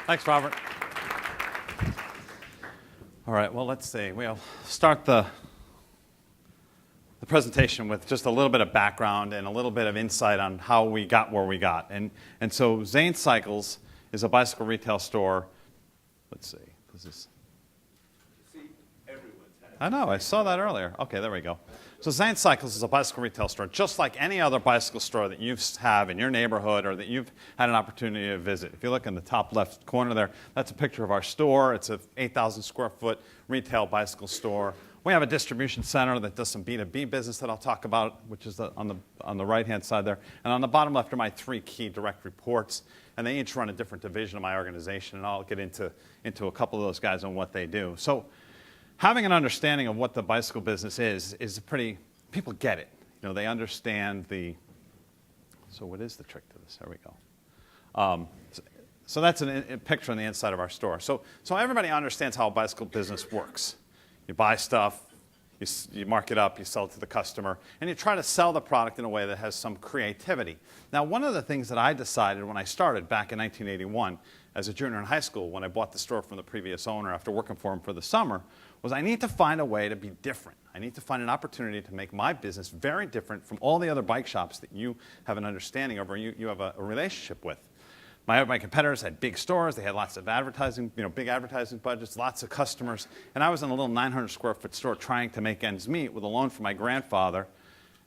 Thanks, Robert. All right, well, let's see. We'll start the presentation with just a little bit of background and a little bit of insight on how we got where we got. And so Zane Cycles is a bicycle retail store. Let's see. This is. I know, I saw that earlier. Okay, there we go. So Zane Cycles is a bicycle retail store, just like any other bicycle store that you have in your neighborhood or that you've had an opportunity to visit. If you look in the top left corner there, that's a picture of our store. It's an 8,000 square foot retail bicycle store. We have a distribution center that does some B2B business that I'll talk about, which is on the right-hand side there. And on the bottom left are my three key direct reports, and they each run a different division of my organization, and I'll get into a couple of those guys on what they do. So having an understanding of what the bicycle business is pretty, people get it. You know, they understand so what is the trick to this? There we go. So that's a picture on the inside of our store. So everybody understands how a bicycle business works. You buy stuff, you mark it up, you sell it to the customer, and you try to sell the product in a way that has some creativity. Now, one of the things that I decided when I started back in 1981 as a junior in high school, when I bought the store from the previous owner after working for him for the summer, was I need to find a way to be different. I need to find an opportunity to make my business very different from all the other bike shops that you have an understanding of or you have a relationship with. My competitors had big stores. They had lots of advertising, big advertising budgets, lots of customers. And I was in a little 900 square foot store trying to make ends meet with a loan from my grandfather.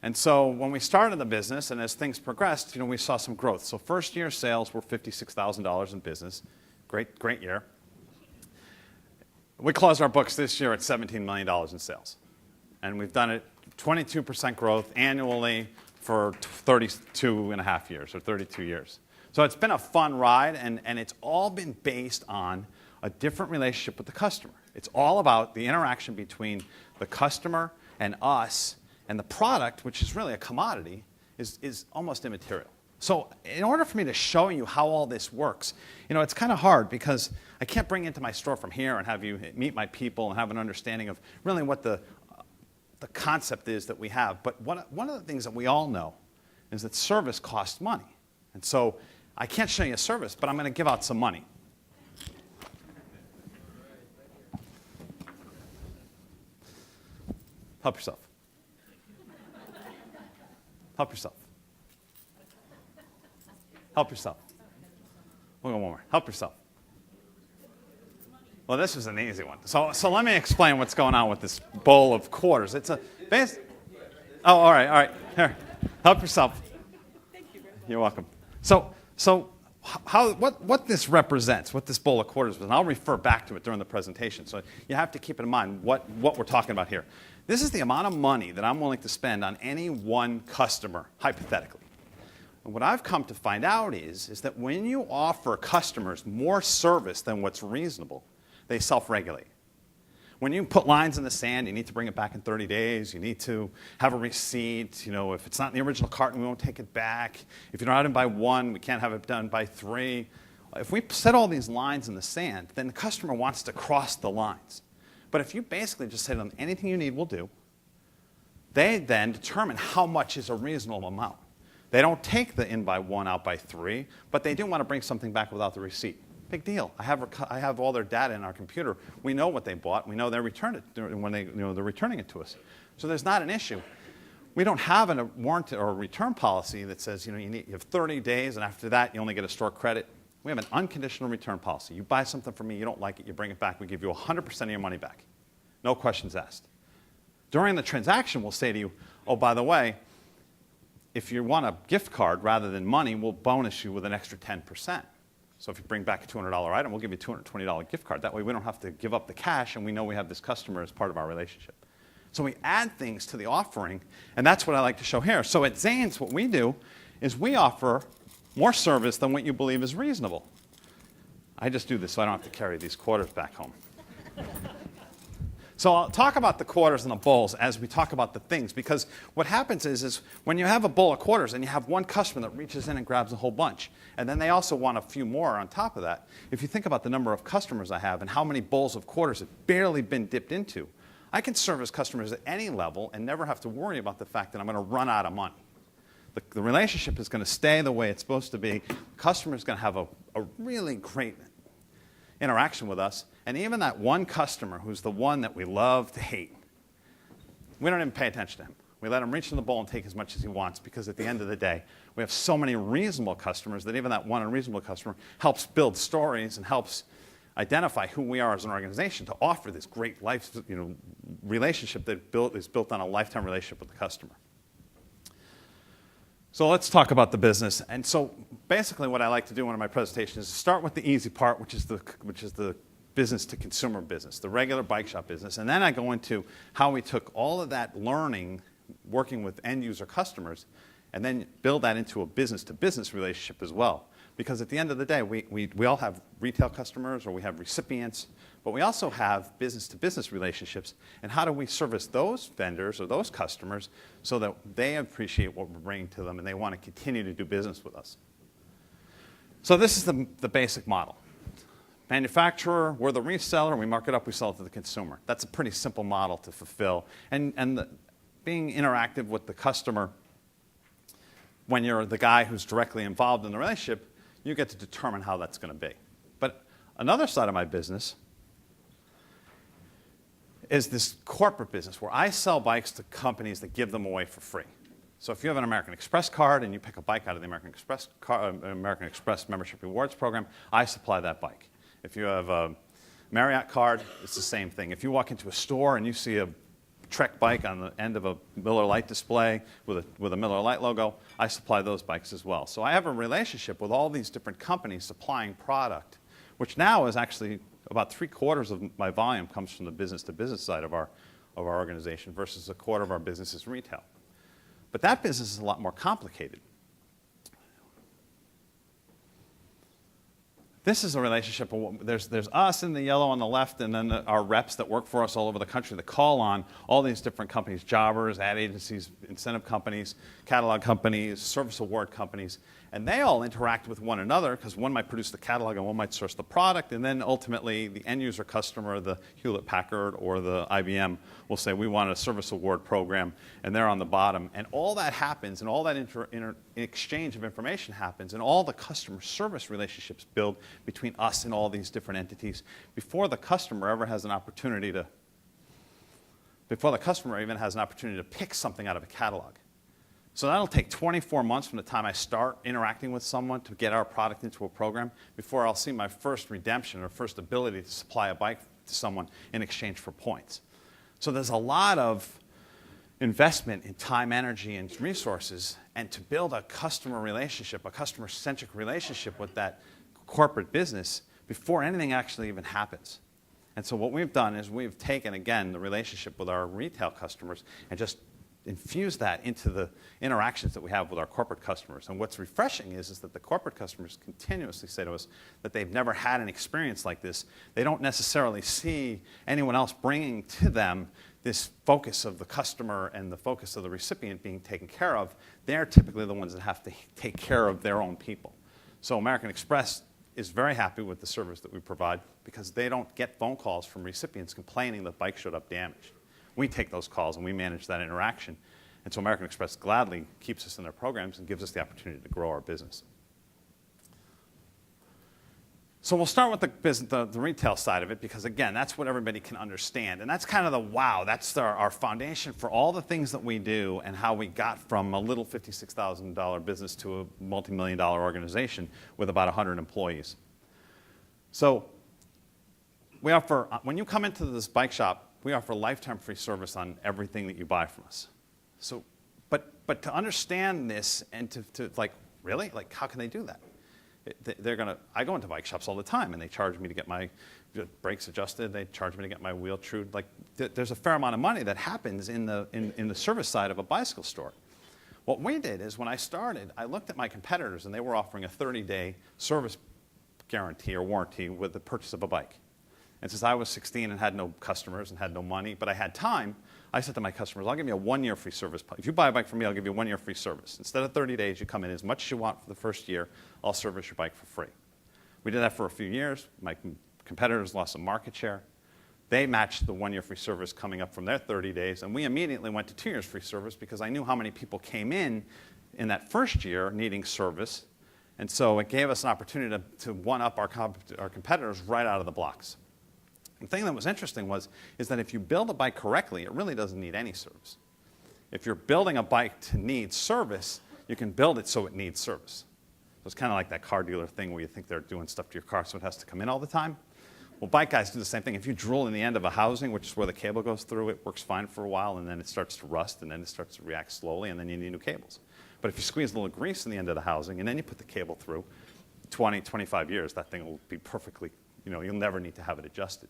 And so when we started the business and as things progressed, we saw some growth. So first year sales were $56,000 in business. Great year. We closed our books this year at $17 million in sales. And we've done it 22% growth annually for 32 and a half years, or 32 years. So it's been a fun ride, and it's all been based on a different relationship with the customer. It's all about the interaction between the customer and us, and the product, which is really a commodity, is almost immaterial. So in order for me to show you how all this works, it's kind of hard because I can't bring you into my store from here and have you meet my people and have an understanding of really what the concept is that we have. But one of the things that we all know is that service costs money. And so I can't show you a service, but I'm going to give out some money. Help yourself. Help yourself. Help yourself. We'll go one more. Help yourself. Well, this was an easy one. So let me explain what's going on with this bowl of quarters. It's a base. Oh, all right. Here, help yourself. Thank you. You're welcome. So what this represents, what this bowl of quarters was, and I'll refer back to it during the presentation. So you have to keep in mind what we're talking about here. This is the amount of money that I'm willing to spend on any one customer, hypothetically. And what I've come to find out is that when you offer customers more service than what's reasonable, they self-regulate. When you put lines in the sand, you need to bring it back in 30 days. You need to have a receipt. If it's not in the original carton, we won't take it back. If you're not in by 1, we can't have it done by 3. If we set all these lines in the sand, then the customer wants to cross the lines. But if you basically just say to them, anything you need, we'll do, they then determine how much is a reasonable amount. They don't take the in by 1, out by 3, but they do want to bring something back without the receipt. Big deal. I have all their data in our computer. We know what they bought. We know they returned it when they're returning it to us. So there's not an issue. We don't have a warranty or a return policy that says you have 30 days and after that you only get a store credit. We have an unconditional return policy. You buy something from me, you don't like it, you bring it back, we give you 100% of your money back. No questions asked. During the transaction, we'll say to you, oh, by the way, if you want a gift card rather than money, we'll bonus you with an extra 10%. So if you bring back a $200 item, we'll give you a $220 gift card. That way we don't have to give up the cash, and we know we have this customer as part of our relationship. So we add things to the offering, and that's what I like to show here. So at Zane's, what we do is we offer more service than what you believe is reasonable. I just do this so I don't have to carry these quarters back home. So I'll talk about the quarters and the bowls as we talk about the things, because what happens is when you have a bowl of quarters and you have one customer that reaches in and grabs a whole bunch, and then they also want a few more on top of that, if you think about the number of customers I have and how many bowls of quarters have barely been dipped into, I can service customers at any level and never have to worry about the fact that I'm going to run out of money. The relationship is going to stay the way it's supposed to be. The customer is going to have a really great interaction with us. And even that one customer who's the one that we love to hate, we don't even pay attention to him. We let him reach in the bowl and take as much as he wants, because at the end of the day, we have so many reasonable customers that even that one unreasonable customer helps build stories and helps identify who we are as an organization to offer this great life, relationship that is built on a lifetime relationship with the customer. So let's talk about the business. And so basically what I like to do in one of my presentations is start with the easy part, which is the business to consumer business, the regular bike shop business. And then I go into how we took all of that learning working with end user customers and then build that into a business to business relationship as well. Because at the end of the day, we all have retail customers or we have recipients, but we also have business to business relationships. And how do we service those vendors or those customers so that they appreciate what we're bringing to them and they want to continue to do business with us? So this is the basic model. Manufacturer, we're the reseller, we mark it up, we sell it to the consumer. That's a pretty simple model to fulfill. And being interactive with the customer, when you're the guy who's directly involved in the relationship, you get to determine how that's going to be. But another side of my business is this corporate business where I sell bikes to companies that give them away for free. So if you have an American Express card and you pick a bike out of the American Express membership rewards program, I supply that bike. If you have a Marriott card, it's the same thing. If you walk into a store and you see a Trek bike on the end of a Miller Lite display with a Miller Lite logo, I supply those bikes as well. So I have a relationship with all these different companies supplying product, which now is actually about 3/4 of my volume comes from the business to business side of our organization versus 1/4 of our business is retail. But that business is a lot more complicated. This is a relationship. There's us in the yellow on the left, and then our reps that work for us all over the country that call on all these different companies, jobbers, ad agencies, incentive companies, catalog companies, service award companies. And they all interact with one another because one might produce the catalog and one might source the product. And then ultimately, the end user customer, the Hewlett-Packard or the IBM, will say, we want a service award program, and they're on the bottom. And all that happens, and all that exchange of information happens, and all the customer service relationships build between us and all these different entities before the customer ever has an opportunity to, before the customer even has an opportunity to pick something out of a catalog. So that'll take 24 months from the time I start interacting with someone to get our product into a program before I'll see my first redemption or first ability to supply a bike to someone in exchange for points. So there's a lot of investment in time, energy, and resources, and to build a customer relationship, a customer-centric relationship with that corporate business before anything actually even happens. And so what we've done is we've taken, again, the relationship with our retail customers and just infuse that into the interactions that we have with our corporate customers. And what's refreshing is that the corporate customers continuously say to us that they've never had an experience like this. They don't necessarily see anyone else bringing to them this focus of the customer and the focus of the recipient being taken care of. They're typically the ones that have to take care of their own people. So American Express is very happy with the service that we provide because they don't get phone calls from recipients complaining the bike showed up damaged. We take those calls and we manage that interaction. And so American Express gladly keeps us in their programs and gives us the opportunity to grow our business. So we'll start with the retail side of it because, again, that's what everybody can understand. And that's kind of the wow. That's our foundation for all the things that we do and how we got from a little $56,000 business to a multi-million-dollar organization with about 100 employees. So we offer, when you come into this bike shop, we offer lifetime free service on everything that you buy from us. So, but to understand this and to like, really? Like, how can they do that? I go into bike shops all the time, and they charge me to get my brakes adjusted. They charge me to get my wheel trued. Like, there's a fair amount of money that happens in the service side of a bicycle store. What we did is when I started, I looked at my competitors, and they were offering a 30-day service guarantee or warranty with the purchase of a bike. And since I was 16 and had no customers and had no money, but I had time, I said to my customers, I'll give you a 1-year free service. If you buy a bike from me, I'll give you a 1-year free service. Instead of 30 days, you come in as much as you want for the first year. I'll service your bike for free. We did that for a few years. My competitors lost some market share. They matched the 1-year free service coming up from their 30 days, and we immediately went to 2 years free service because I knew how many people came in that first year needing service, And so it gave us an opportunity to one-up our competitors right out of the blocks. The thing that was interesting is that if you build a bike correctly, it really doesn't need any service. If you're building a bike to need service, you can build it so it needs service. So it's kind of like that car dealer thing where you think they're doing stuff to your car so it has to come in all the time. Well, bike guys do the same thing. If you drill in the end of a housing, which is where the cable goes through, it works fine for a while, and then it starts to rust, and then it starts to react slowly, and then you need new cables. But if you squeeze a little grease in the end of the housing, and then you put the cable through, 20, 25 years, that thing will be perfectly, you'll never need to have it adjusted.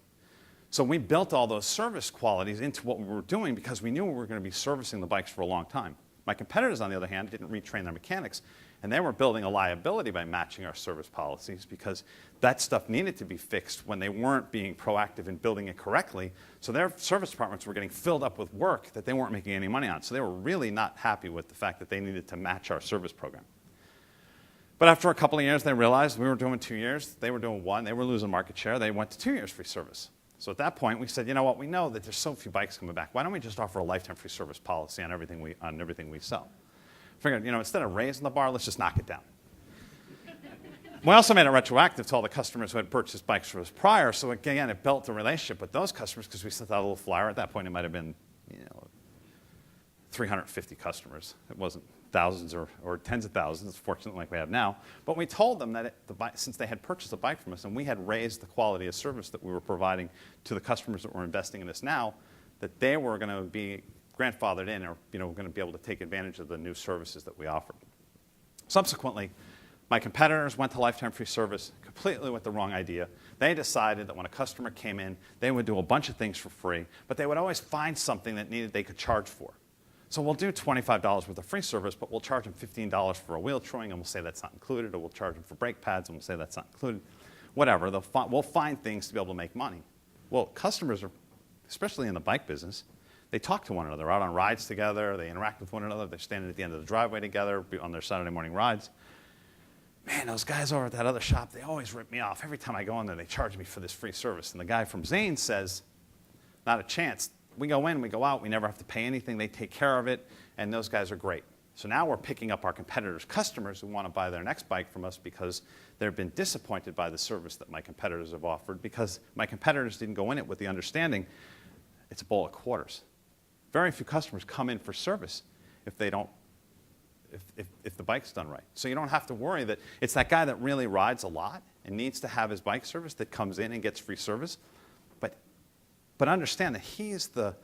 So we built all those service qualities into what we were doing because we knew we were going to be servicing the bikes for a long time. My competitors, on the other hand, didn't retrain their mechanics, and they were building a liability by matching our service policies because that stuff needed to be fixed when they weren't being proactive in building it correctly. So their service departments were getting filled up with work that they weren't making any money on. So they were really not happy with the fact that they needed to match our service program. But after a couple of years, they realized we were doing 2 years. They were doing 1. They were losing market share. They went to 2 years free service. So at that point, we said, you know what? We know that there's so few bikes coming back. Why don't we just offer a lifetime free service policy on everything we sell? Figured, instead of raising the bar, let's just knock it down. We also made it retroactive to all the customers who had purchased bikes from us prior. So again, it built a relationship with those customers because we sent out a little flyer. At that point, it might have been 350 customers. It wasn't thousands or tens of thousands, fortunately, like we have now. But we told them that since they had purchased a bike from us and we had raised the quality of service that we were providing to the customers that were investing in us now, that they were going to be grandfathered in or going to be able to take advantage of the new services that we offered. Subsequently, my competitors went to lifetime free service completely with the wrong idea. They decided that when a customer came in, they would do a bunch of things for free, but they would always find something that they could charge for. So we'll do $25 worth of free service, but we'll charge them $15 for a wheel truing, and we'll say that's not included, or we'll charge them for brake pads, and we'll say that's not included. Whatever, we'll find things to be able to make money. Well, customers are, especially in the bike business, they talk to one another. They're out on rides together. They interact with one another. They're standing at the end of the driveway together on their Saturday morning rides. Man, those guys over at that other shop, they always rip me off. Every time I go in there, they charge me for this free service. And the guy from Zane says, not a chance. We go in, we go out, we never have to pay anything. They take care of it, and those guys are great. So now we're picking up our competitors' customers who want to buy their next bike from us because they've been disappointed by the service that my competitors have offered because my competitors didn't go in it with the understanding it's a bowl of quarters. Very few customers come in for service if they don't, if the bike's done right. So you don't have to worry that it's that guy that really rides a lot and needs to have his bike service that comes in and gets free service. But understand that he's the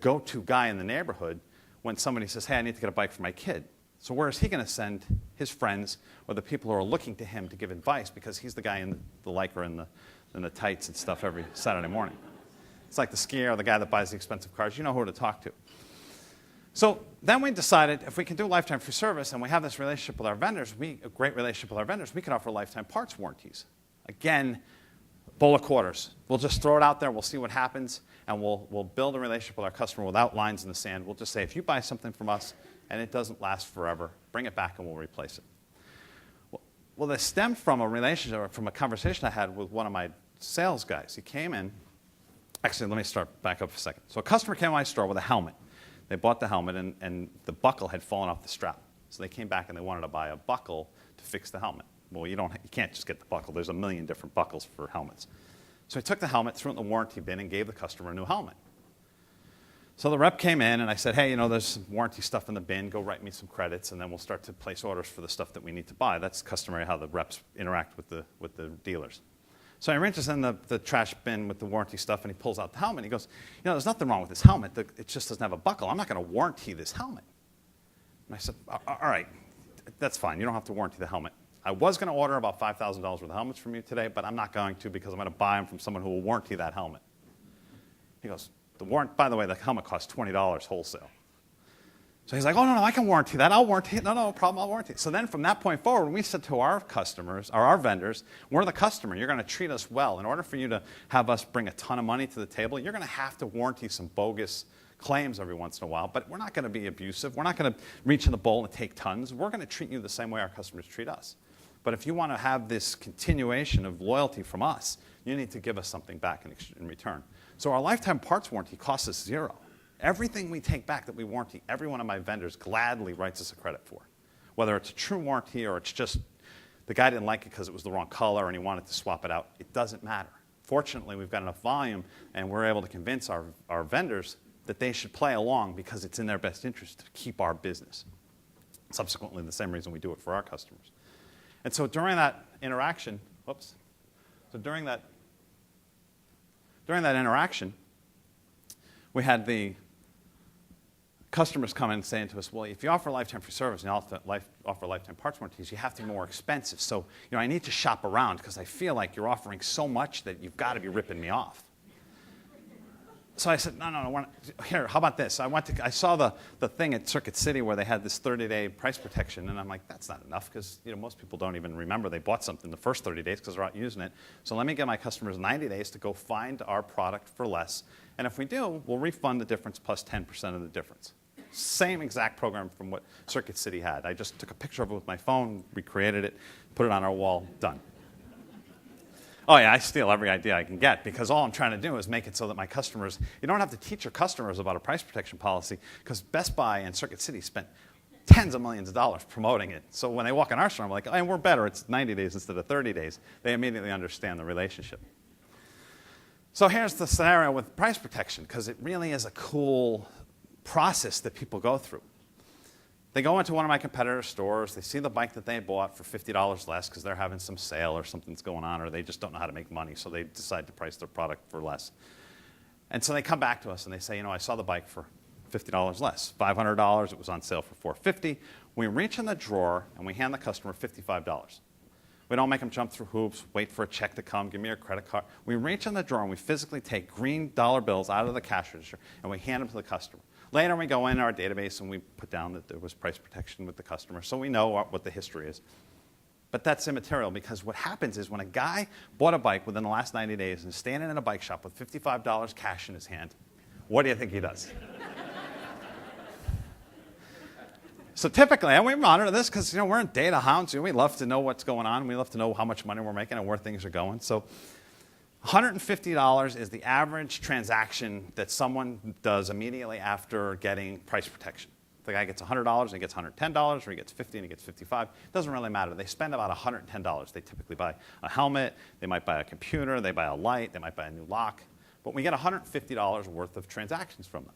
go-to guy in the neighborhood when somebody says, hey, I need to get a bike for my kid. So where is he going to send his friends or the people who are looking to him to give advice because he's the guy in the Lycra and the tights and stuff every Saturday morning. It's like the skier or the guy that buys the expensive cars. You know who to talk to. So then we decided if we can do lifetime free service and we have this relationship with our vendors, a great relationship with our vendors, we can offer lifetime parts warranties. Again, bowl of quarters. We'll just throw it out there. We'll see what happens, and we'll build a relationship with our customer without lines in the sand. We'll just say, if you buy something from us and it doesn't last forever, bring it back and we'll replace it. Well, this stemmed from a relationship, or from a conversation I had with one of my sales guys. He came in. Actually, let me start back up for a second. So a customer came to my store with a helmet. They bought the helmet, and the buckle had fallen off the strap. So they came back and they wanted to buy a buckle to fix the helmet. Well, you can't just get the buckle. There's a million different buckles for helmets. So I took the helmet, threw it in the warranty bin, and gave the customer a new helmet. So the rep came in, and I said, hey, there's some warranty stuff in the bin. Go write me some credits, and then we'll start to place orders for the stuff that we need to buy. That's customary how the reps interact with the dealers. So I reaches in the trash bin with the warranty stuff, and he pulls out the helmet. He goes, there's nothing wrong with this helmet. It just doesn't have a buckle. I'm not going to warranty this helmet. And I said, all right, that's fine. You don't have to warranty the helmet. I was going to order about $5,000 worth of helmets from you today, but I'm not going to because I'm going to buy them from someone who will warranty that helmet. He goes, by the way, the helmet costs $20 wholesale. So he's like, oh, no, I can warranty that. I'll warranty it. No problem, I'll warranty it. So then from that point forward, we said to our customers, or our vendors, we're the customer. You're going to treat us well. In order for you to have us bring a ton of money to the table, you're going to have to warranty some bogus claims every once in a while, but we're not going to be abusive. We're not going to reach in the bowl and take tons. We're going to treat you the same way our customers treat us. But if you want to have this continuation of loyalty from us, you need to give us something back in return. So our lifetime parts warranty costs us $0. Everything we take back that we warranty, every one of my vendors gladly writes us a credit for. Whether it's a true warranty or it's just The guy didn't like it because it was the wrong color and he wanted to swap it out. It doesn't matter. Fortunately, we've got enough volume and we're able to convince our vendors that they should play along because it's in their best interest to keep our business. Subsequently, the same reason we do it for our customers. And so during that interaction, during that interaction, we had the customers come in saying to us, well, if you offer lifetime free service and you offer lifetime parts warranties, you have to be more expensive. So, I need to shop around because I feel like you're offering so much that you've got to be ripping me off. So I said, no, here, how about this? I saw the thing at Circuit City where they had this 30-day price protection, and I'm like, that's not enough because most people don't even remember they bought something the first 30 days because they're not using it. So let me give my customers 90 days to go find our product for less, and if we do, we'll refund the difference plus 10% of the difference. Same exact program from what Circuit City had. I just took a picture of it with my phone, recreated it, put it on our wall, done. Oh yeah, I steal every idea I can get because all I'm trying to do is make it so that my customers, you don't have to teach your customers about a price protection policy because Best Buy and Circuit City spent tens of millions of dollars promoting it. So when they walk in our store, I'm like, oh, we're better. It's 90 days instead of 30 days. They immediately understand the relationship. So here's the scenario with price protection because it really is a cool process that people go through. They go into one of my competitors' stores, they see the bike that they bought for $50 less because they're having some sale or something's going on or they just don't know how to make money, so they decide to price their product for less. And so they come back to us and they say, I saw the bike for $50 less. $500, it was on sale for $450. We reach in the drawer and we hand the customer $55. We don't make them jump through hoops, wait for a check to come, give me your credit card. We reach in the drawer and we physically take green dollar bills out of the cash register and we hand them to the customer. Later, we go in our database and we put down that there was price protection with the customer, so we know what the history is. But that's immaterial because what happens is when a guy bought a bike within the last 90 days and is standing in a bike shop with $55 cash in his hand, what do you think he does? So typically, and we monitor this because we're in data hounds. We love to know what's going on. We love to know how much money we're making and where things are going. So $150 is the average transaction that someone does immediately after getting price protection. The guy gets $100 and he gets $110, or he gets $50 and he gets $55. It doesn't really matter. They spend about $110. They typically buy a helmet, they might buy a computer, they buy a light, they might buy a new lock. But we get $150 worth of transactions from them.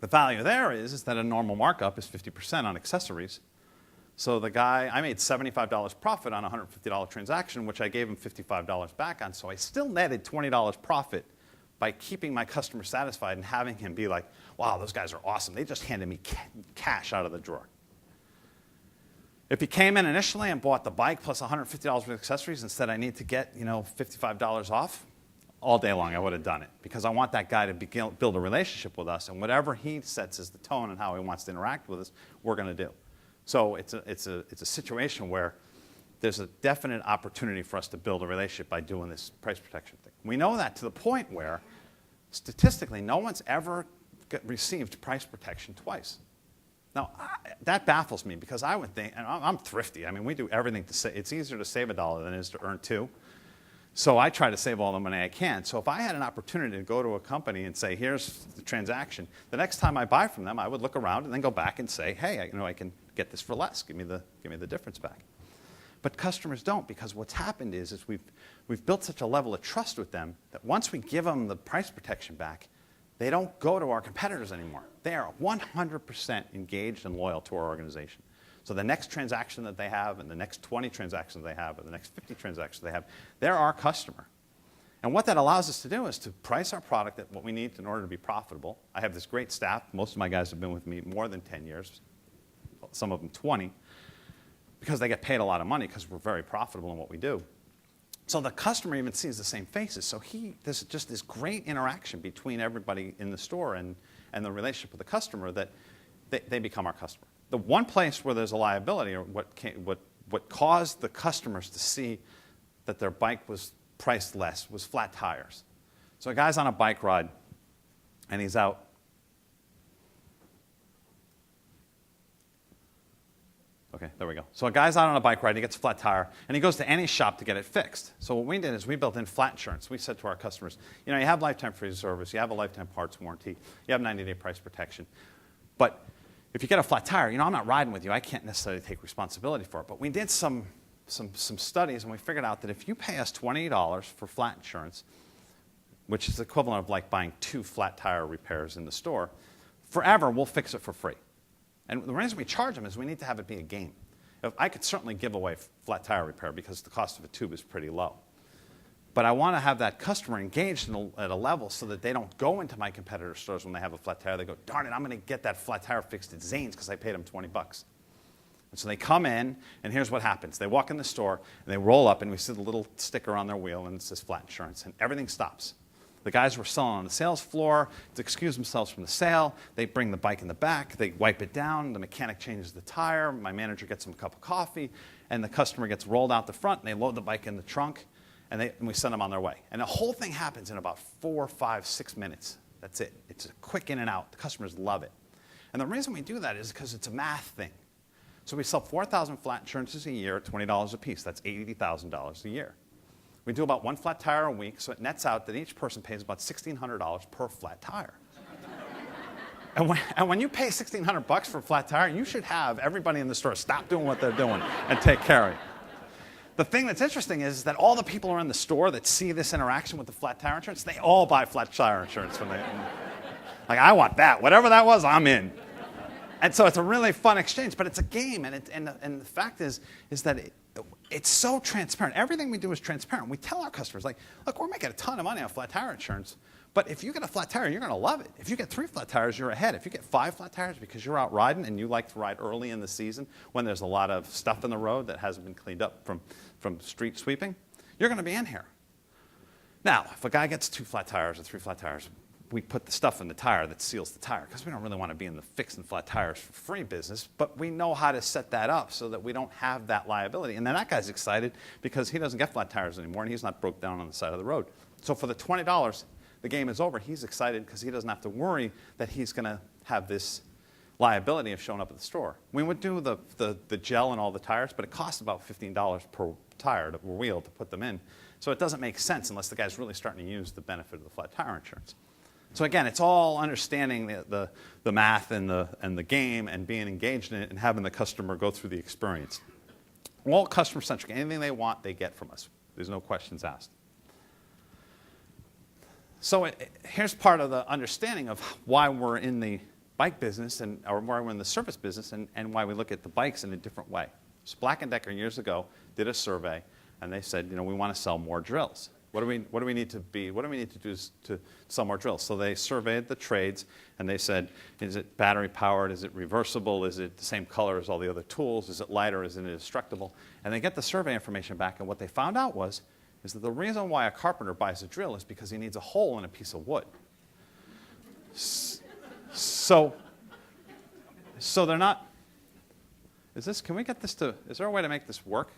The value there is that a normal markup is 50% on accessories. So the guy, I made $75 profit on a $150 transaction, which I gave him $55 back on. So I still netted $20 profit by keeping my customer satisfied and having him be like, wow, those guys are awesome. They just handed me cash out of the drawer. If he came in initially and bought the bike plus $150 worth of accessories, instead I need to get $55 off, all day long I would have done it because I want that guy to build a relationship with us, and whatever he sets as the tone and how he wants to interact with us, we're going to do. So it's a situation where there's a definite opportunity for us to build a relationship by doing this price protection thing. We know that to the point where, statistically, no one's ever received price protection twice. Now, that baffles me because I would think, and I'm thrifty. I mean, we do everything to save. It's easier to save $1 than it is to earn $2. So I try to save all the money I can. So if I had an opportunity to go to a company and say, here's the transaction, the next time I buy from them, I would look around and then go back and say, hey, I can get this for less. Give me the difference back. But customers don't, because what's happened is we've built such a level of trust with them that once we give them the price protection back, they don't go to our competitors anymore. They are 100% engaged and loyal to our organization. So the next transaction that they have, and the next 20 transactions they have, and the next 50 transactions they have, they're our customer. And what that allows us to do is to price our product at what we need in order to be profitable. I have this great staff. Most of my guys have been with me more than 10 years, some of them 20, because they get paid a lot of money because we're very profitable in what we do. So the customer even sees the same faces. So there's just this great interaction between everybody in the store and the relationship with the customer that they become our customer. The one place where there's a liability, or what caused the customers to see that their bike was priced less, was flat tires. So a guy's on a bike ride, and he's out. Okay, there we go. So a guy's out on a bike ride, he gets a flat tire, and he goes to any shop to get it fixed. So what we did is we built in flat insurance. We said to our customers, you have lifetime free service, you have a lifetime parts warranty, you have 90-day price protection. But if you get a flat tire, I'm not riding with you. I can't necessarily take responsibility for it. But we did some some studies, and we figured out that if you pay us $20 for flat insurance, which is the equivalent of like buying 2 flat tire repairs in the store, forever we'll fix it for free. And the reason we charge them is we need to have it be a game. I could certainly give away flat tire repair because the cost of a tube is pretty low. But I want to have that customer engaged at a level so that they don't go into my competitor stores when they have a flat tire. They go, darn it, I'm going to get that flat tire fixed at Zane's because I paid them $20. And so they come in, and here's what happens. They walk in the store, and they roll up, and we see the little sticker on their wheel, and it says flat insurance, and everything stops. The guys were selling on the sales floor to excuse themselves from the sale. They bring the bike in the back. They wipe it down. The mechanic changes the tire. My manager gets them a cup of coffee, and the customer gets rolled out the front, and they load the bike in the trunk, and we send them on their way. And the whole thing happens in about 4, 5, 6 minutes. That's it. It's a quick in and out. The customers love it. And the reason we do that is because it's a math thing. So we sell 4,000 flat insurances a year at $20 a piece. That's $80,000 a year. We do about 1 flat tire a week, so it nets out that each person pays about $1,600 per flat tire. And when you pay $1,600 for a flat tire, you should have everybody in the store stop doing what they're doing and take care of it. The thing that's interesting is that all the people who are in the store that see this interaction with the flat tire insurance, they all buy flat tire insurance when they, like, I want that. Whatever that was, I'm in. And so it's a really fun exchange, but it's a game. And the fact is that it's so transparent. Everything we do is transparent. We tell our customers, like, look, we're making a ton of money on flat tire insurance, but if you get a flat tire, you're going to love it. If you get 3 flat tires, you're ahead. If you get 5 flat tires because you're out riding and you like to ride early in the season when there's a lot of stuff in the road that hasn't been cleaned up from street sweeping, you're going to be in here. Now, if a guy gets 2 flat tires or 3 flat tires, we put the stuff in the tire that seals the tire because we don't really want to be in the fixing flat tires for free business, but we know how to set that up so that we don't have that liability. And then that guy's excited because he doesn't get flat tires anymore and he's not broke down on the side of the road. So for the $20, the game is over. He's excited because he doesn't have to worry that he's going to have this liability of showing up at the store. We would do the gel and all the tires, but it costs about $15 per tire or wheel to put them in. So it doesn't make sense unless the guy's really starting to use the benefit of the flat tire insurance. So again, it's all understanding the math and the game and being engaged in it and having the customer go through the experience. We're all customer-centric. Anything they want, they get from us. There's no questions asked. So here's part of the understanding of why we're in the bike business or why we're in the service business and why we look at the bikes in a different way. So Black & Decker years ago did a survey, and they said, we want to sell more drills. What do we need to do to sell more drills? So they surveyed the trades, and they said, is it battery powered? Is it reversible? Is it the same color as all the other tools? Is it lighter? Is it indestructible? And they get the survey information back, and what they found out is that the reason why a carpenter buys a drill is because he needs a hole in a piece of wood. So they're not. Can we get this to? Is there a way to make this work?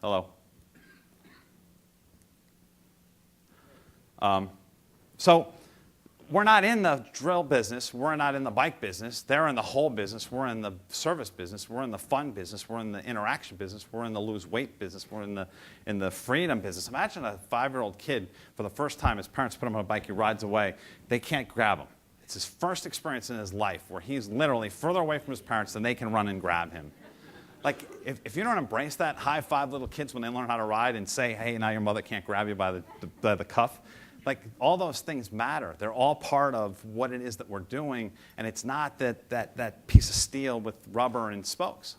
Hello. So we're not in the drill business. We're not in the bike business. They're in the whole business. We're in the service business. We're in the fun business. We're in the interaction business. We're in the lose weight business. We're in the freedom business. Imagine a 5-year-old kid, for the first time, his parents put him on a bike, he rides away. They can't grab him. It's his first experience in his life where he's literally further away from his parents than they can run and grab him. Like, if you don't embrace that, high-five little kids when they learn how to ride and say, hey, now your mother can't grab you by the cuff, like, all those things matter. They're all part of what it is that we're doing, and it's not that piece of steel with rubber and spokes.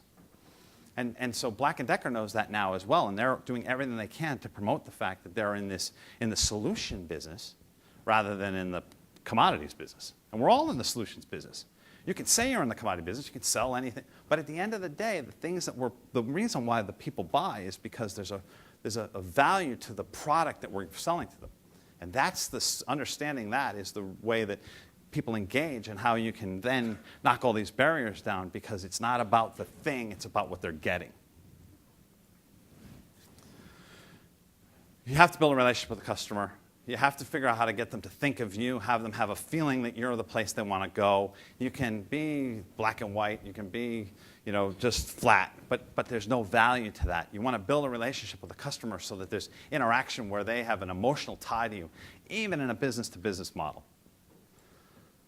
And so Black & Decker knows that now as well, and they're doing everything they can to promote the fact that they're in the solution business rather than in the commodities business. And we're all in the solutions business. You can say you're in the commodity business, you can sell anything, but at the end of the day, the reason why the people buy is because there's a value to the product that we're selling to them. And that's understanding that is the way that people engage and how you can then knock all these barriers down, because it's not about the thing, it's about what they're getting. You have to build a relationship with the customer. You have to figure out how to get them to think of you, have them have a feeling that you're the place they want to go. You can be black and white, you can be, just flat, but there's no value to that. You want to build a relationship with the customer so that there's interaction where they have an emotional tie to you, even in a business-to-business model.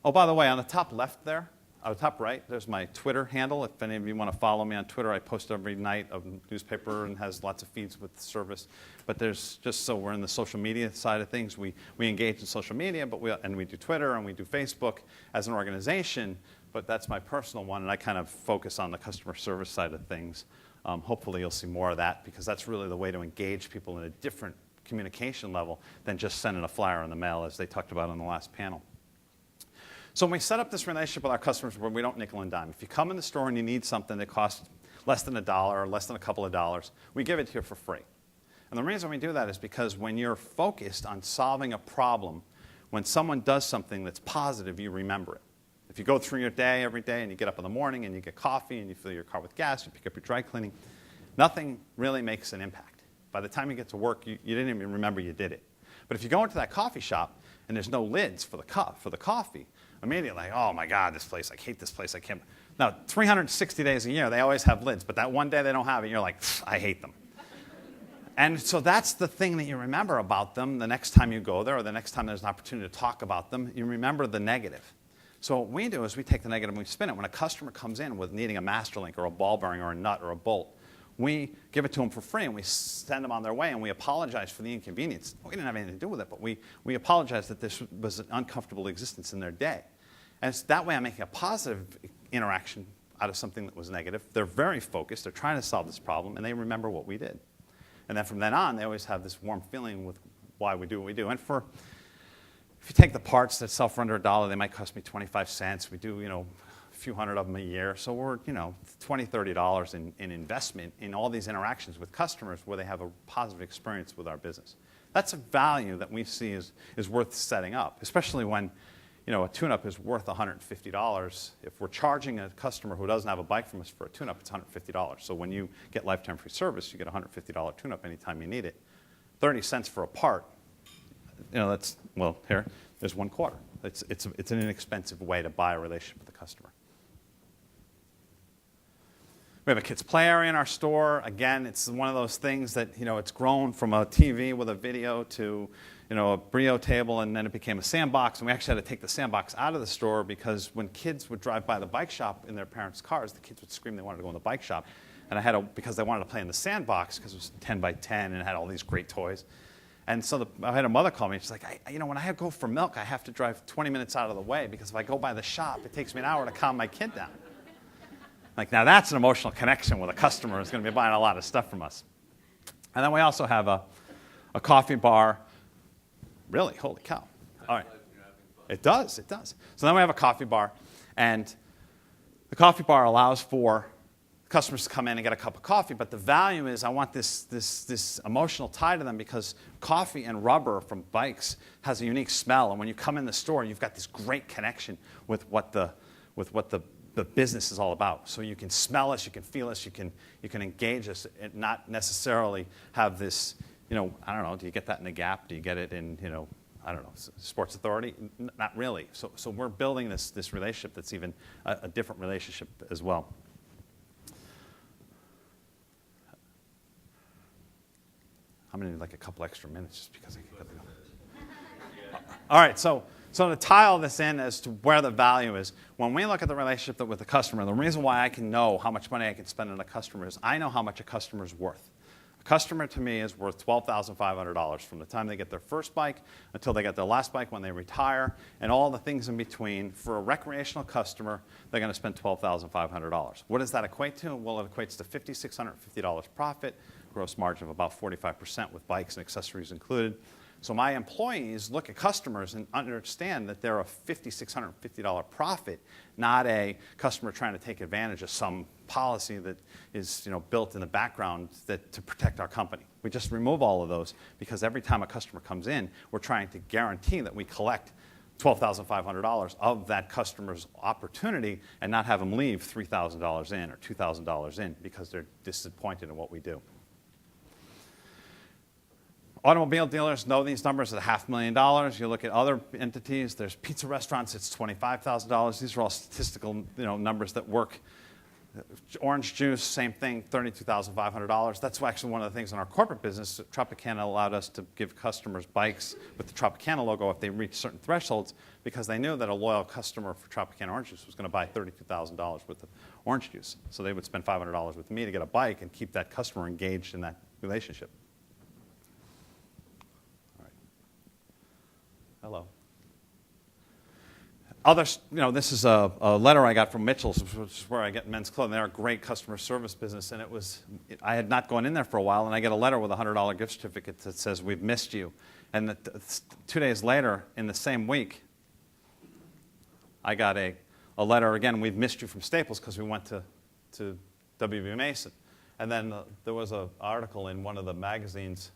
Oh, by the way, on the top left there, the top right, there's my Twitter handle. If any of you want to follow me on Twitter, I post every night a newspaper and has lots of feeds with the service. But there's just so we're in the social media side of things. We engage in social media, but we do Twitter and we do Facebook as an organization. But that's my personal one, and I kind of focus on the customer service side of things. Hopefully you'll see more of that, because that's really the way to engage people in a different communication level than just sending a flyer in the mail, as they talked about on the last panel. So when we set up this relationship with our customers where we don't nickel and dime, if you come in the store and you need something that costs less than $1 or less than a couple of dollars, we give it to you for free. And the reason we do that is because when you're focused on solving a problem, when someone does something that's positive, you remember it. If you go through your day every day and you get up in the morning and you get coffee and you fill your car with gas, you pick up your dry cleaning, nothing really makes an impact. By the time you get to work, you didn't even remember you did it. But if you go into that coffee shop and there's no lids for the coffee, immediately, oh my God, this place, I hate this place, I can't. Now, 360 days a year, they always have lids, but that one day they don't have it, you're like, I hate them. And so that's the thing that you remember about them the next time you go there, or the next time there's an opportunity to talk about them, you remember the negative. So what we do is we take the negative and we spin it. When a customer comes in with needing a master link or a ball bearing or a nut or a bolt, we give it to them for free and we send them on their way and we apologize for the inconvenience. We didn't have anything to do with it, but we apologize that this was an uncomfortable existence in their day. And it's that way I'm making a positive interaction out of something that was negative. They're very focused. They're trying to solve this problem, and they remember what we did. And then from then on, they always have this warm feeling with why we do what we do. And if you take the parts that sell for under $1, they might cost me 25 cents. We do, a few hundred of them a year. So we're, $20, $30 in investment in all these interactions with customers where they have a positive experience with our business. That's a value that we see is worth setting up, especially when, a tune-up is worth $150. If we're charging a customer who doesn't have a bike from us for a tune-up, it's $150. So when you get lifetime free service, you get a $150 tune-up anytime you need it. 30 cents for a part, that's, here, there's $1. It's an inexpensive way to buy a relationship with the customer. We have a kids' play area in our store. Again, it's one of those things that, it's grown from a TV with a video to, a Brio table, and then it became a sandbox. And we actually had to take the sandbox out of the store because when kids would drive by the bike shop in their parents' cars, the kids would scream they wanted to go in the bike shop. And because they wanted to play in the sandbox because it was 10 by 10 and it had all these great toys. And so I had a mother call me. She's like, when I go for milk, I have to drive 20 minutes out of the way because if I go by the shop, it takes me an hour to calm my kid down. Like, now that's an emotional connection with a customer who's going to be buying a lot of stuff from us. And then we also have a coffee bar. Really? Holy cow. All right. It does. So then we have a coffee bar. And the coffee bar allows for customers to come in and get a cup of coffee, but the value is I want this emotional tie to them because coffee and rubber from bikes has a unique smell, and when you come in the store, you've got this great connection with what the business is all about. So you can smell us, you can feel us, you can engage us, and not necessarily have this, I don't know, do you get that in the Gap? Do you get it in, I don't know, Sports Authority? Not really. So we're building this relationship that's even a different relationship as well. I'm going to need like a couple extra minutes just because I can go. All right, so to tile this in as to where the value is, when we look at the relationship with the customer, the reason why I can know how much money I can spend on a customer is I know how much a customer is worth. A customer to me is worth $12,500 from the time they get their first bike until they get their last bike when they retire, and all the things in between. For a recreational customer, they're going to spend $12,500. What does that equate to? Well, it equates to $5,650 profit, gross margin of about 45% with bikes and accessories included. So my employees look at customers and understand that they're a $5,650 profit, not a customer trying to take advantage of some policy that is built in the background to protect our company. We just remove all of those because every time a customer comes in, we're trying to guarantee that we collect $12,500 of that customer's opportunity and not have them leave $3,000 in or $2,000 in because they're disappointed in what we do. Automobile dealers know these numbers at $500,000. You look at other entities, there's pizza restaurants, it's $25,000. These are all statistical numbers that work Orange juice, same thing, $32,500. That's actually one of the things in our corporate business. Tropicana allowed us to give customers bikes with the Tropicana logo if they reach certain thresholds, because they knew that a loyal customer for Tropicana orange juice was going to buy $32,000 worth of orange juice. So they would spend $500 with me to get a bike and keep that customer engaged in that relationship. All right. Hello. Others, this is a letter I got from Mitchell's, which is where I get men's clothing. They're a great customer service business, and I had not gone in there for a while, and I get a letter with a $100 gift certificate that says, "We've missed you." And 2 days later, in the same week, I got a letter again, "We've missed you," from Staples, because we went to W.B. Mason. And then there was an article in one of the magazines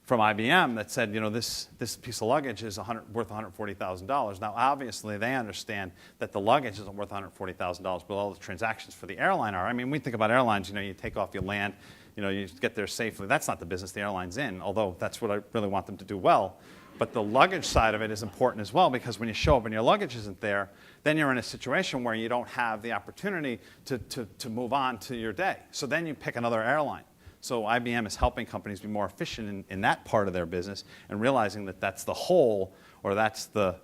from IBM that said, this piece of luggage is worth $140,000. Now, obviously, they understand that the luggage isn't worth $140,000, but all the transactions for the airline are. I mean, we think about airlines, you take off, you land, you get there safely. That's not the business the airline's in, although that's what I really want them to do well. But the luggage side of it is important as well, because when you show up and your luggage isn't there, then you're in a situation where you don't have the opportunity to move on to your day. So then you pick another airline. So IBM is helping companies be more efficient in that part of their business, and realizing that that's the whole, or that's the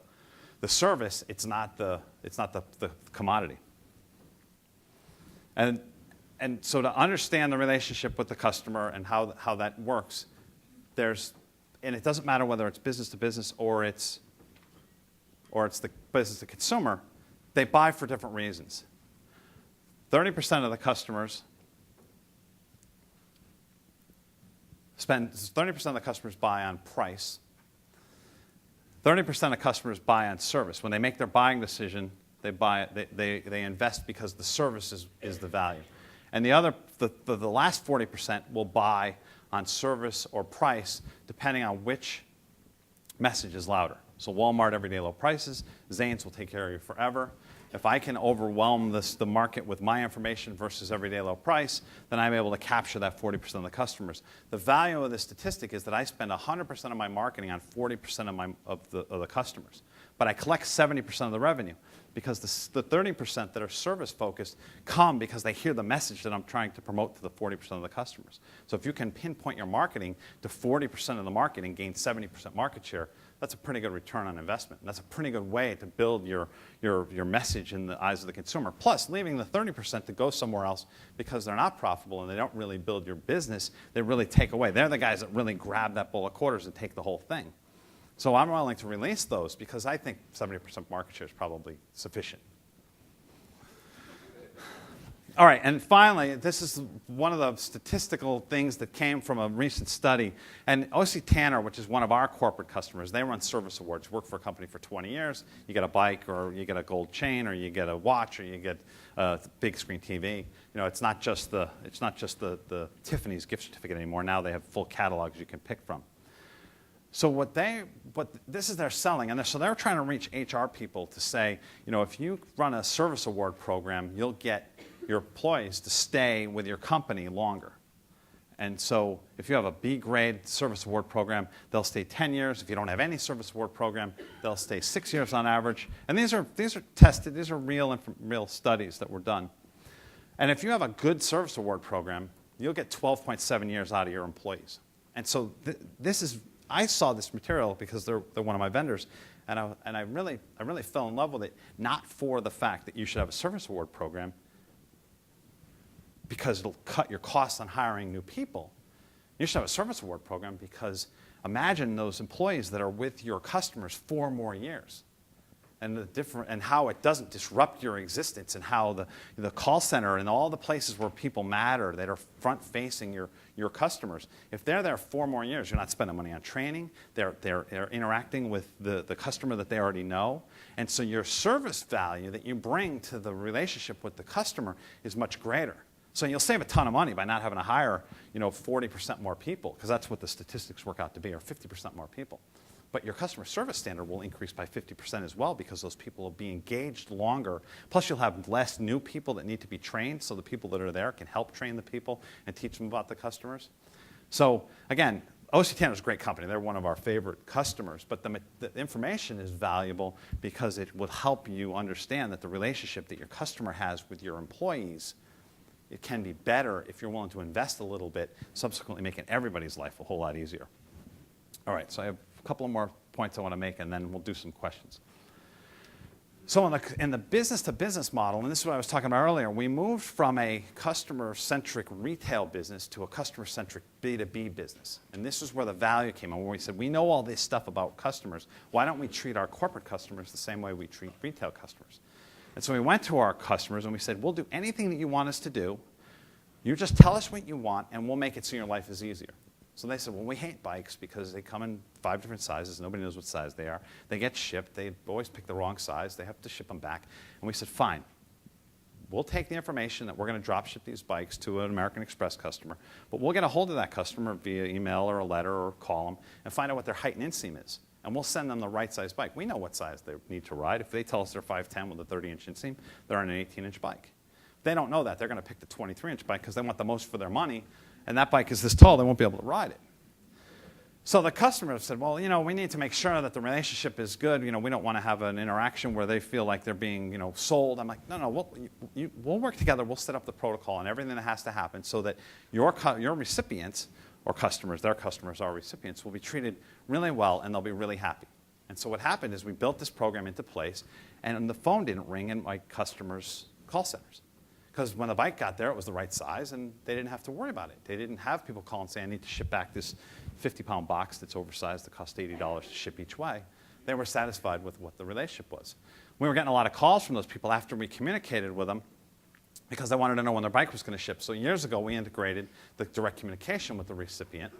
service. It's not the commodity. And so to understand the relationship with the customer and how that works, and it doesn't matter whether it's business to business or it's the business to consumer. They buy for different reasons. 30% of the customers buy on price. 30% of customers buy on service. When they make their buying decision, they invest because the service is the value. And the last 40% will buy on service or price, depending on which message is louder. So Walmart, everyday low prices. Zane's will take care of you forever. If I can overwhelm the market with my information versus everyday low price, then I'm able to capture that 40% of the customers. The value of this statistic is that I spend 100% of my marketing on 40% of the customers. But I collect 70% of the revenue, because the 30% that are service-focused come because they hear the message that I'm trying to promote to the 40% of the customers. So if you can pinpoint your marketing to 40% of the market and gain 70% market share, that's a pretty good return on investment. And that's a pretty good way to build your message in the eyes of the consumer. Plus, leaving the 30% to go somewhere else because they're not profitable and they don't really build your business, they really take away. They're the guys that really grab that bowl of quarters and take the whole thing. So I'm willing to release those because I think 70% market share is probably sufficient. All right, and finally, this is one of the statistical things that came from a recent study. And O.C. Tanner, which is one of our corporate customers, they run service awards. You work for a company for 20 years, you get a bike, or you get a gold chain, or you get a watch, or you get a big screen TV. It's not just the Tiffany's gift certificate anymore. Now they have full catalogs you can pick from. So this is their selling, and so they're trying to reach HR people to say, if you run a service award program, you'll get your employees to stay with your company longer. And so if you have a B-grade service award program, they'll stay 10 years. If you don't have any service award program, they'll stay 6 years on average. And these are tested. These are real studies that were done. And if you have a good service award program, you'll get 12.7 years out of your employees. And so I saw this material because they're one of my vendors, and I really fell in love with it, not for the fact that you should have a service award program, because it'll cut your costs on hiring new people. You should have a service award program because imagine those employees that are with your customers 4 more years, and how it doesn't disrupt your existence, and how the call center and all the places where people matter that are front-facing your customers, if they're there 4 more years, you're not spending money on training. They're interacting with the customer that they already know, and so your service value that you bring to the relationship with the customer is much greater. So you'll save a ton of money by not having to hire 40% more people, because that's what the statistics work out to be, or 50% more people. But your customer service standard will increase by 50% as well, because those people will be engaged longer. Plus, you'll have less new people that need to be trained, so the people that are there can help train the people and teach them about the customers. So again, OC Tanner is a great company. They're one of our favorite customers. But the information is valuable because it will help you understand that the relationship that your customer has with your employees, it can be better if you're willing to invest a little bit, subsequently making everybody's life a whole lot easier. All right, so I have a couple of more points I want to make, and then we'll do some questions. So in the business-to-business model, and this is what I was talking about earlier, we moved from a customer-centric retail business to a customer-centric B2B business. And this is where the value came in, where we said, we know all this stuff about customers. Why don't we treat our corporate customers the same way we treat retail customers? And so we went to our customers and we said, we'll do anything that you want us to do. You just tell us what you want, and we'll make it so your life is easier. So they said, well, we hate bikes because they come in 5 different sizes. Nobody knows what size they are. They get shipped. They always pick the wrong size. They have to ship them back. And we said, fine. We'll take the information that we're going to drop ship these bikes to an American Express customer, but we'll get a hold of that customer via email or a letter or call them and find out what their height and inseam is. And we'll send them the right size bike. We know what size they need to ride. If they tell us they're 5'10" with a 30-inch inseam, they're on an 18-inch bike. If they don't know that, they're going to pick the 23-inch bike because they want the most for their money, and that bike is this tall, they won't be able to ride it. So the customer said, well, we need to make sure that the relationship is good. We don't want to have an interaction where they feel like they're being, sold. I'm like, no, we'll work together. We'll set up the protocol and everything that has to happen so that your recipients or customers, their customers, our recipients, will be treated really well and they'll be really happy. And so what happened is we built this program into place, and the phone didn't ring in my customers' call centers. Because when the bike got there, it was the right size, and they didn't have to worry about it. They didn't have people call and say, I need to ship back this 50-pound box that's oversized that costs $80 to ship each way. They were satisfied with what the relationship was. We were getting a lot of calls from those people after we communicated with them because they wanted to know when their bike was going to ship. So years ago, we integrated the direct communication with the recipient.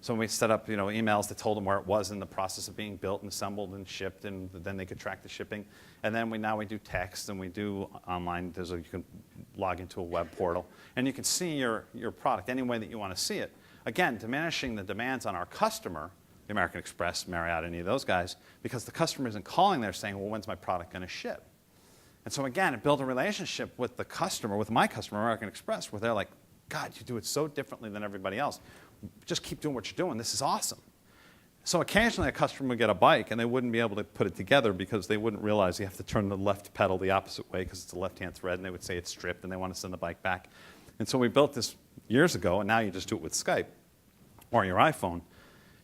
So we set up emails that told them where it was in the process of being built and assembled and shipped, and then they could track the shipping. And then now we do text, and we do online. You can log into a web portal, and you can see your product any way that you want to see it. Again, diminishing the demands on our customer, the American Express, Marriott, any of those guys, because the customer isn't calling there saying, well, when's my product going to ship? And so again, it built a relationship with the customer, with my customer, American Express, where they're like, God, you do it so differently than everybody else. Just keep doing what you're doing. This is awesome. So occasionally a customer would get a bike and they wouldn't be able to put it together because they wouldn't realize you have to turn the left pedal the opposite way because it's a left-hand thread, and they would say it's stripped and they want to send the bike back. And so we built this years ago, and now you just do it with Skype or your iPhone.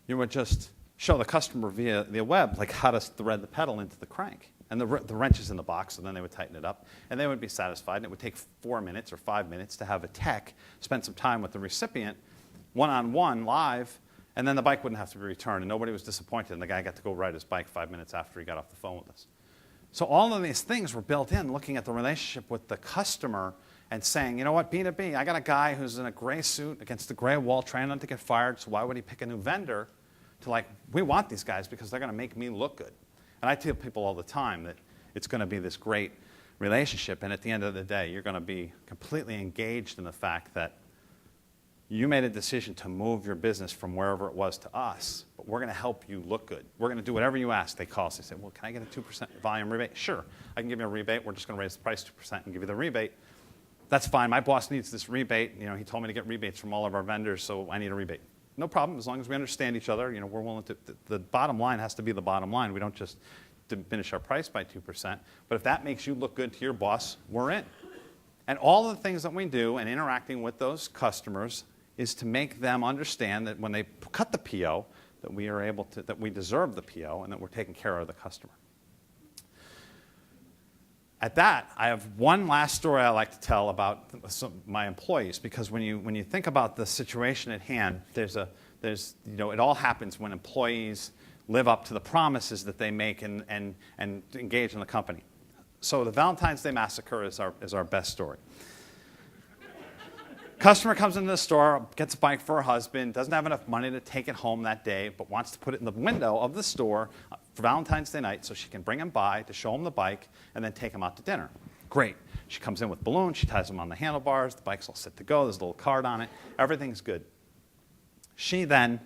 You would just show the customer via the web like how to thread the pedal into the crank. And the wrench is in the box, and then they would tighten it up. And they would be satisfied. And it would take 4 minutes or 5 minutes to have a tech spend some time with the recipient, one-on-one, live, and then the bike wouldn't have to be returned. And nobody was disappointed. And the guy got to go ride his bike 5 minutes after he got off the phone with us. So all of these things were built in, looking at the relationship with the customer and saying, you know what, B2B, I got a guy who's in a gray suit against the gray wall trying not to get fired, so why would he pick a new vendor? We want these guys because they're going to make me look good. And I tell people all the time that it's going to be this great relationship, and at the end of the day, you're going to be completely engaged in the fact that you made a decision to move your business from wherever it was to us, but we're going to help you look good. We're going to do whatever you ask. They call us. They say, well, can I get a 2% volume rebate? Sure. I can give you a rebate. We're just going to raise the price 2% and give you the rebate. That's fine. My boss needs this rebate. He told me to get rebates from all of our vendors, so I need a rebate. No problem, as long as we understand each other. We're willing to. The bottom line has to be the bottom line. We don't just diminish our price by 2%. But if that makes you look good to your boss, we're in. And all of the things that we do in interacting with those customers is to make them understand that when they cut the PO, that we deserve the PO and that we're taking care of the customer. At that, I have one last story I like to tell about my employees, because when you think about the situation at hand, it all happens when employees live up to the promises that they make and engage in the company. So the Valentine's Day Massacre is our best story. Customer comes into the store, gets a bike for her husband, doesn't have enough money to take it home that day, but wants to put it in the window of the store for Valentine's Day night so she can bring him by to show him the bike and then take him out to dinner. Great. She comes in with balloons, she ties them on the handlebars, the bike's all set to go, there's a little card on it, everything's good. She then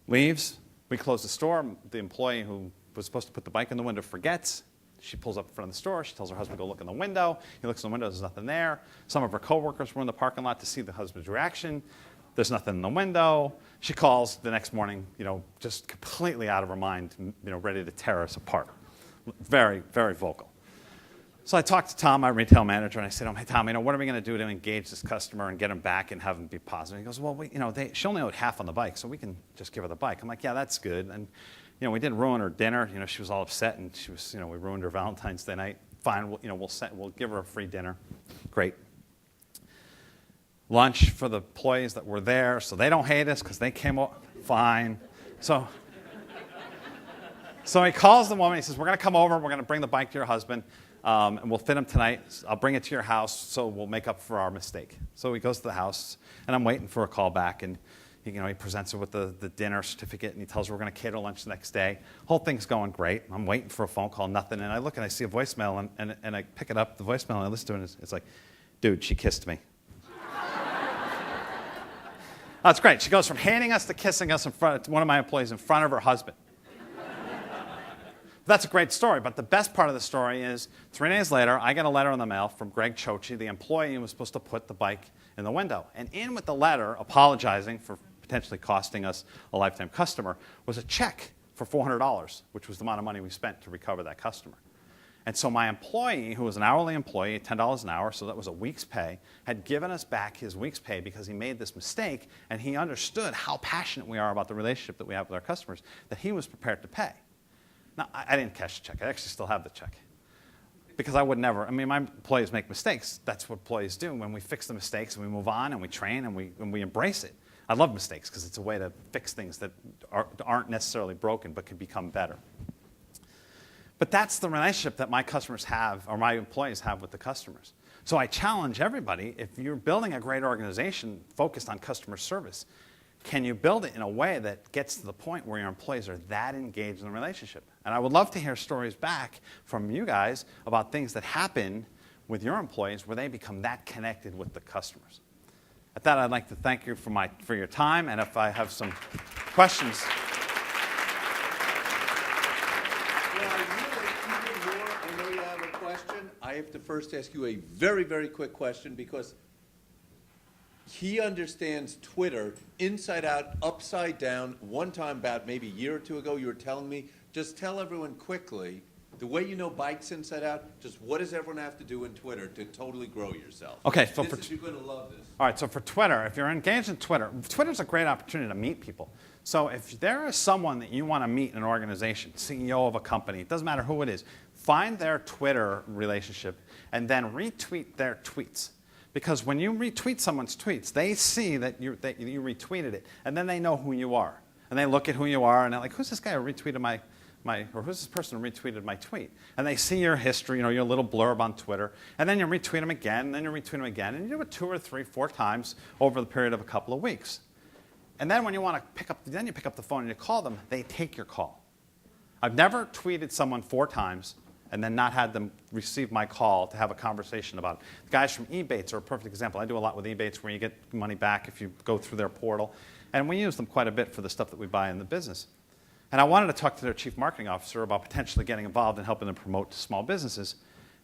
leaves, we close the store, the employee who was supposed to put the bike in the window forgets. She pulls up in front of the store. She tells her husband to go look in the window. He looks in the window. There's nothing there. Some of her coworkers were in the parking lot to see the husband's reaction. There's nothing in the window. She calls the next morning, just completely out of her mind, ready to tear us apart. Very, very vocal. So I talked to Tom, my retail manager, and I said, hey, Tom, what are we going to do to engage this customer and get him back and have him be positive? He goes, well, she only owed half on the bike, so we can just give her the bike. I'm like, yeah, that's good. And, we didn't ruin her dinner. She was all upset, and she was, we ruined her Valentine's Day night. Fine, we'll give her a free dinner. Great. Lunch for the employees that were there, so they don't hate us because they came over. Fine. So he calls the woman. He says, we're going to come over. We're going to bring the bike to your husband, and we'll fit him tonight. I'll bring it to your house, so we'll make up for our mistake. So he goes to the house, and I'm waiting for a call back, and he presents her with the dinner certificate, and he tells her we're going to cater lunch the next day. Whole thing's going great. I'm waiting for a phone call, nothing, and I look and I see a voicemail, and I pick it up, the voicemail, and I listen to it, and it's like, dude, she kissed me. That's great. She goes from hating us to kissing us in front of one of my employees in front of her husband. That's a great story, but the best part of the story is 3 days later, I get a letter in the mail from Greg Chochi, the employee who was supposed to put the bike in the window. And in with the letter, apologizing for potentially costing us a lifetime customer, was a check for $400, which was the amount of money we spent to recover that customer. And so my employee, who was an hourly employee, $10 an hour, so that was a week's pay, had given us back his week's pay because he made this mistake, and he understood how passionate we are about the relationship that we have with our customers, that he was prepared to pay. Now, I didn't cash the check. I actually still have the check. Because I would never, my employees make mistakes. That's what employees do. When we fix the mistakes, and we move on, and we train, and we embrace it. I love mistakes because it's a way to fix things that aren't necessarily broken but can become better. But that's the relationship that my customers have, or my employees have with the customers. So I challenge everybody, if you're building a great organization focused on customer service, can you build it in a way that gets to the point where your employees are that engaged in the relationship? And I would love to hear stories back from you guys about things that happen with your employees where they become that connected with the customers. At that, I'd like to thank you for your time, and if I have some questions. I have to first ask you a very, very quick question because he understands Twitter inside out, upside down. One time about maybe a year or two ago, you were telling me, just tell everyone quickly, the way you know bikes inside out, just what does everyone have to do in Twitter to totally grow yourself? Okay, so you're going to love this. All right, so for Twitter, if you're engaged in Twitter's a great opportunity to meet people. So if there is someone that you want to meet in an organization, CEO of a company, it doesn't matter who it is, find their Twitter relationship and then retweet their tweets. Because when you retweet someone's tweets, they see that you retweeted it, and then they know who you are. And they look at who you are, and they're like, who's this guy who retweeted or who's this person who retweeted my tweet? And they see your history, your little blurb on Twitter, and then you retweet them again, and then you retweet them again, and you do it 2 or 3, 4 times over the period of a couple of weeks. And then when you want to pick up the phone and you call them, they take your call. I've never tweeted someone 4 times and then not had them receive my call to have a conversation about it. The guys from Ebates are a perfect example. I do a lot with Ebates where you get money back if you go through their portal. And we use them quite a bit for the stuff that we buy in the business. And I wanted to talk to their chief marketing officer about potentially getting involved in helping them promote small businesses.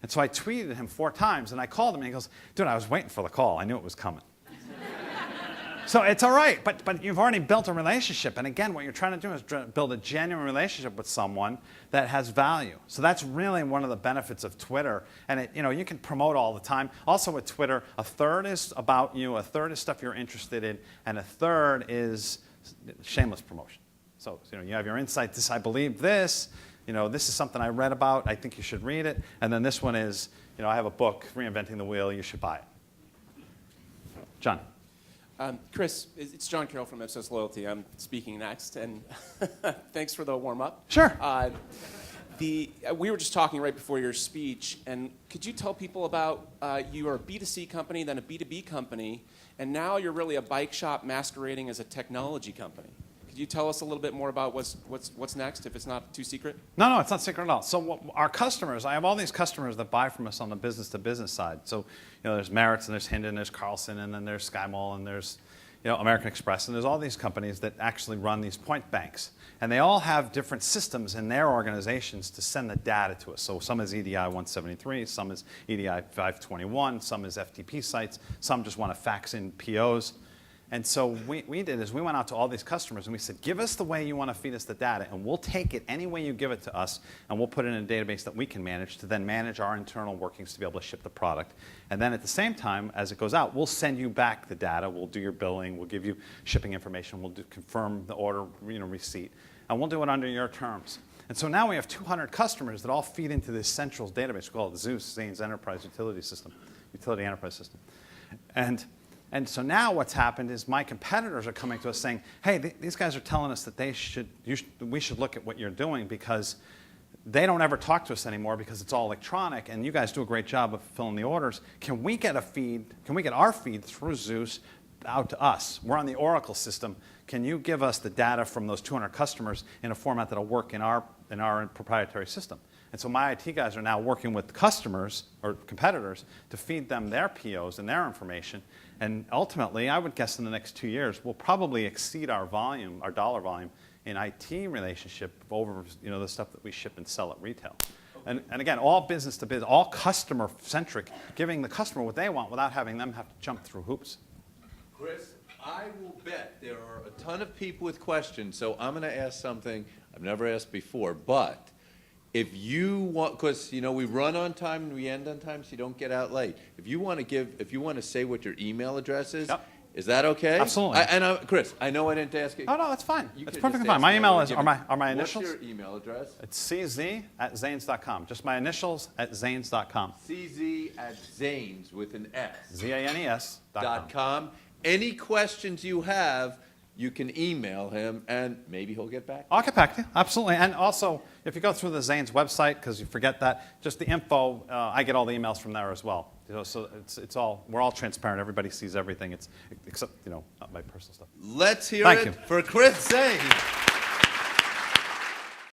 And so I tweeted him 4 times, and I called him, and he goes, dude, I was waiting for the call. I knew it was coming. So it's all right, but you've already built a relationship. And again, what you're trying to do is build a genuine relationship with someone that has value. So that's really one of the benefits of Twitter. And you can promote all the time. Also with Twitter, 1/3 is about you, 1/3 is stuff you're interested in, and 1/3 is shameless promotion. So you have your insight, I believe this, this is something I read about, I think you should read it. And then this one is, I have a book, Reinventing the Wheel, you should buy it. John. Chris, it's John Carroll from Ipsos Loyalty. I'm speaking next, and thanks for the warm-up. Sure. We were just talking right before your speech, and could you tell people about you are a B2C company, then a B2B company, and now you're really a bike shop masquerading as a technology company. Could you tell us a little bit more about what's next, if it's not too secret? No, it's not secret at all. So our customers, I have all these customers that buy from us on the business-to-business side. So there's Meritz, and there's Hinden, there's Carlson, and then there's SkyMall, and there's American Express, and there's all these companies that actually run these point banks. And they all have different systems in their organizations to send the data to us. So some is EDI 173, some is EDI 521, some is FTP sites, some just want to fax in POs. And so we did is we went out to all these customers and we said, give us the way you want to feed us the data, and we'll take it any way you give it to us, and we'll put it in a database that we can manage to then manage our internal workings to be able to ship the product. And then at the same time, as it goes out, we'll send you back the data. We'll do your billing. We'll give you shipping information. We'll confirm the order, receipt. And we'll do it under your terms. And so now we have 200 customers that all feed into this central database. We call it Zeus, Zane's Enterprise Utility System, Utility Enterprise System. And so now what's happened is my competitors are coming to us saying, hey, these guys are telling us that we should look at what you're doing, because they don't ever talk to us anymore because it's all electronic, and you guys do a great job of filling the orders. Can we get a feed? Can we get our feed through Zeus out to us? We're on the Oracle system. Can you give us the data from those 200 customers in a format that'll work in our proprietary system? And so my IT guys are now working with customers or competitors to feed them their POs and their information. And ultimately, I would guess in the next 2 years, we'll probably exceed our volume, our dollar volume in IT relationship over the stuff that we ship and sell at retail. And again, all business to business, all customer centric, giving the customer what they want without having them have to jump through hoops. Chris, I will bet there are a ton of people with questions, so I'm going to ask something I've never asked before, but if you want, because we run on time and we end on time, so you don't get out late. If you want to say what your email address is, Yep. Is that okay? Absolutely. Chris, I know I didn't ask you. Oh, no, that's fine. You It's could perfectly just fine. My ask me, email I is, would are give my it. initials? What's your email address? It's cz@zanes.com. Just my initials at zanes.com. cz@zanes with an S. ZANES.com. Any questions you have, you can email him, and maybe he'll get back. I'll get back to you, absolutely. And also, if you go through the Zane's website, because you forget that, just the info, I get all the emails from there as well. So we're all transparent. Everybody sees everything. Except not my personal stuff. Let's hear Thank it you. for Chris Zane.